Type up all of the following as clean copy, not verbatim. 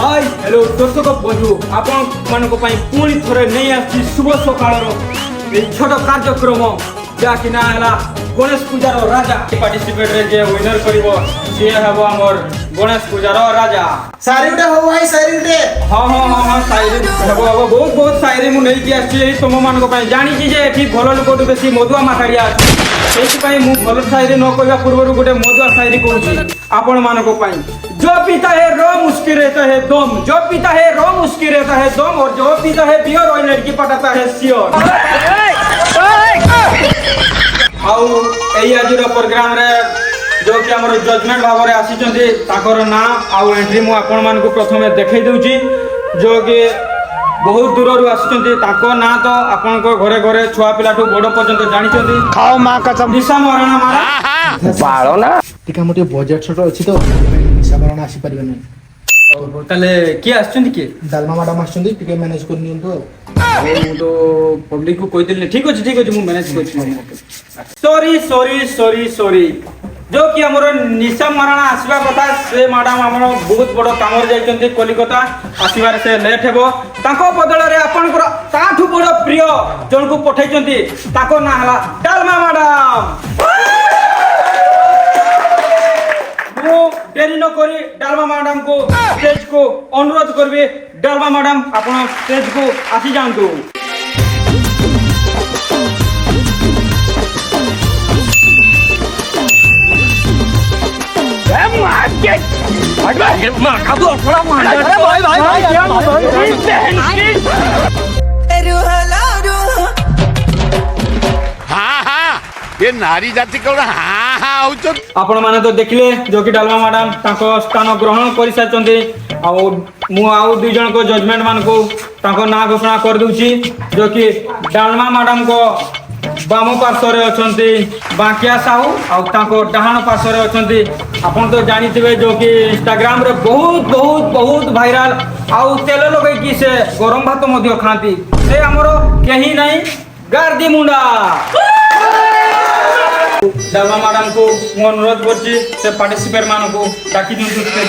Hi hello दर्शक बंधु आपण मानक पई पुणी थरे नै आछि शुभ सकाळर ए छोट कार्यक्रम जाकि ना हला गणेश पूजार राजा पार्टिसिपेट रे जे विनर करिवो से हबो हमर गणेश पूजार राजा सारी उठे हो भाई सारी उठे हां साइरी हबो हबो बहुत बहुत साइरी मु नै कि आछि तुम मानक पई जानि छी जे एठी भलो लोकटु बेसी मधुआ माखाड़िया अछि सेति पई मु भलो साइरी न कहबा पूर्वरु गोटे मधुआ साइरी कहूची आपण मानक पई जो पीता है रोम उसकी रहता है दम, जो पीता है रोम उसकी रहता है दम, और जो पीता है बियर और लड़की पटाता है सियोर। आउ एई आजिर प्रोग्राम रे जो कि हमर जजमेंट भाव रे आसी चंदी ताकर ना आउ एंट्री मु आपण मान को प्रथमे देखै दउची जो कि बहुत दूर रु आसी चंदी ताको ना तो आपण को घरे घरे छुआ पिलाठू बड़ पर्यंत जानि चंदी खाओ मां कसम दिशा महाराणा मारा बाळो ना टिका मोटे बजट छोट अछि तो निशामरण आसी परिबे नै और ताले के आछचंदी के दालमा मैडम आछचंदी टिके मैनेज कर नियंतो मु तो पब्लिक को कहि दिले ठीक अछि मु मैनेज करछि सॉरी जो कि हमर निशा महाराणा आसीबा कथा से मैडम हमर बहुत बड़ काम रे जाइचंती कलिकता आसीबार से लेट हेबो ताको बदल रे आपन को ताठू बड़ प्रिय जन को पठाइचंती ताको ना हला डालमा मैडम मु देरी न करी डालमा मैडम को स्टेज को अनुरोध करबे डालमा मैडम आपण स्टेज को आसी जांतु ये नारी जाति कौन आपण माने तो देखले जो कि डालमा मैडम ताको स्थान ग्रहण करि साचंती आ मु आउ दुई जन को जजमेंट मान को ताको ना घोषणा कर दूची जो कि डालमा मैडम को बाम पार्श्व रे अछंती बांकिया साहू आ ताको डहाण पार्श्व रे अछंती आपण तो जानिथिबे जो कि इंस्टाग्राम रे बहुत भाइराल आउ तेल लगे कि से गरम भात मध्य खांती से हमरो केही नहीं गार्दी मुंडा डालमा मैडम को मु अनुरोध करछि से पार्टिसिपेट मान को डाकी दिउ स्टेज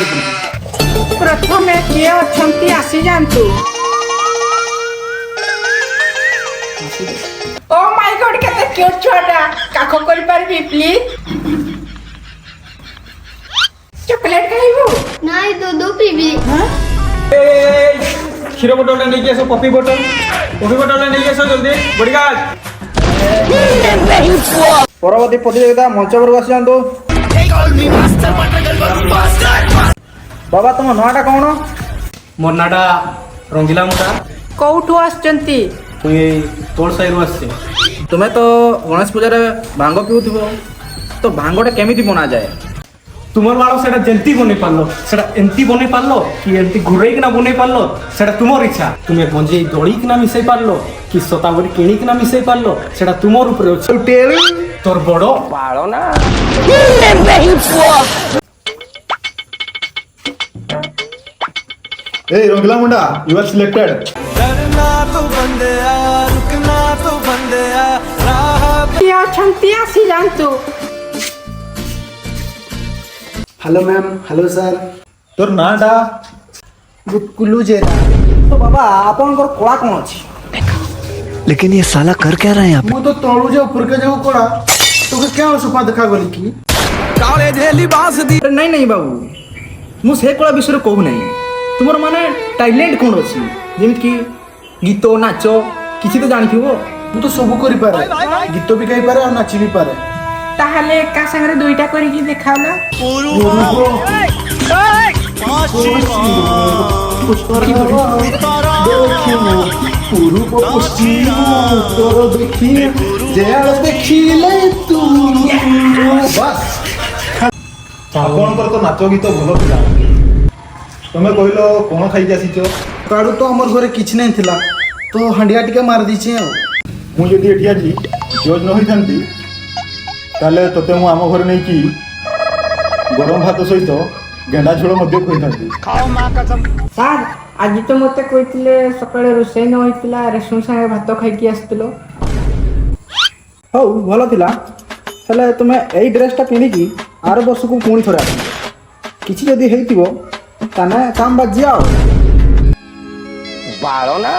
प्रथम किए अछंती आसी जानतु ओ माय गॉड केते क्यूट छोटा काखो करि परबी प्लीज चॉकलेट खाइबो नहीं दूध पीबी क्षीर बोतल ले के सो कॉफी बोतल ले के सो जल्दी बढ़िया परवर्ती प्रतियोगिता मंच पर आसी जानतो बाबा तुम नाटा कोन मोर नाटा रंगीला मुटा कोठु आछंती मुई तोड़ साइरु आछे तुम्हें तो गणेश पूजा रे भांग पिउथिबो तो भांगटा केमिति बना जाए तुमर वालो सेटा जंती बने पारलो सेटा एंती बने पारलो कि एंती घुरई ना बने पारलो सेटा तुमर इच्छा तुमे गंजे दळी ना मिसई पारलो कि सतावरी किणी ना मिसई पारलो सेटा तुमर ऊपर अछि तोर बड़ो बाळो ना Hey Rongila Munda, you are selected. किए अछंती आसी जानतु हेलो मैम हेलो सर तोर नाटा गुटकुलू जेरा तो बाबा आपन को कोड़ा कोन अछि लेकिन ये साला कर क्या रहा है यहाँ पे? मु तो तळु जे ऊपर के जो कोड़ा तो के क्या सुपा देखा गली की काले ढेली बांस दी नहीं बाबू मु से कोड़ा विषय कहू नहीं तुमर माने टैलेंट कोन अछि जेमित कि गीत नाच किछि तो जानिथिबो मु तो सब करि पारे गीत भी गाई पारे और नाची भी पारे ताहले का संगे दुईटा करी की देखावला आपणकर तो नाच गीत भल थिला तमे कहलो कोन खाई जासीचो काडू तो हमर घरे किछ नहीं थिला तो हंडिया टिके मार दीछे मु जदी एठी आजी जज न होई थांती ताले तते मु आम घर नै की गरम भात सहित गेंडा झोल मध्ये खोई थांती खाओ मां कसम सर आज तो मते कहितले सकाळे रोसई न होइतला रेशम संगे भात खाइ की आस्तलो हौ भलो थिला हेले तुमे एई ड्रेसटा पिनी की आर वर्ष को पुणी थरा किछि जदी हेइतिबो ताने काम बाजी आओ बाड़ो ना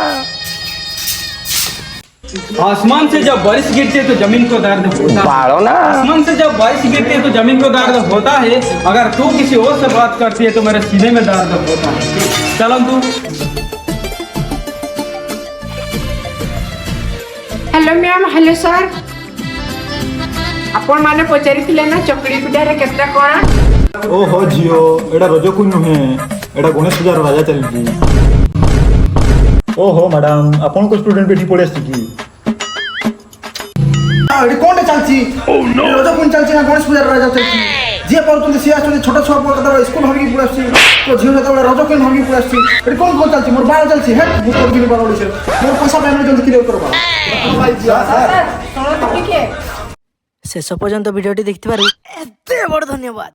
आसमान से जब बारिश गिरती है तो जमीन को दर्द होता है। बाड़ो ना आसमान से जब बारिश गिरती है तो जमीन को दर्द होता है। अगर तू किसी और से बात करती है तो मेरे सीने में दर्द होता है। चलो तू। Hello ma'am, hello sir. आपण माने पचारिथिले ना चकड़ी पिठारे केतना कोणा? ओहो झिओ एटा रजକୁ ନୁହେଁ ଏଟା ଗଣେଶ ପୂଜାର ରାଜା ଚାଲିଛି। ଓହୋ ମ୍ୟାଡାମ ଆପଣଙ୍କ ଷ୍ଟୁଡେଣ୍ଟ ଏଠି ପଳେଇ ଆସିଛି କି? ଏଠି କଣଟେ ଚାଲିଛି? ରଜ ପୁଣି ଚାଲିଛି ନା ଗଣେଶ ପୂଜାର ରାଜା ଚାଲିଛି? ଯିଏ ପାରୁଛନ୍ତି ସିଏ ଆସୁଛନ୍ତି, ଛୋଟ ଛୁଆ ପୁଅ କେତେବେଳେ ସ୍କୁଲ ଭାବିକି ପଳେଇ ଆସୁଛି, ତ ଝିଅ ଯେତେବେଳେ ରଜ କୁଇନ୍ ଭାବିକି ପଳେଇ ଆସୁଛି। ଏଠି କଣ କଣ ଚାଲିଛି? ମୋର ବାଳ ଚାଲିଛି। ହେ ମୁଁ କରିବିନି ବାଳ ଓଡ଼ିଶାରେ, ମୋର ପଇସା ପାଇଁ ଜଲ୍ଦି କ୍ଲିୟର କରବା। ଶୁଣ ଟିକେ शेष पर्यंत भिडियोटी देखिथिबारु एते बड़ धन्यवाद।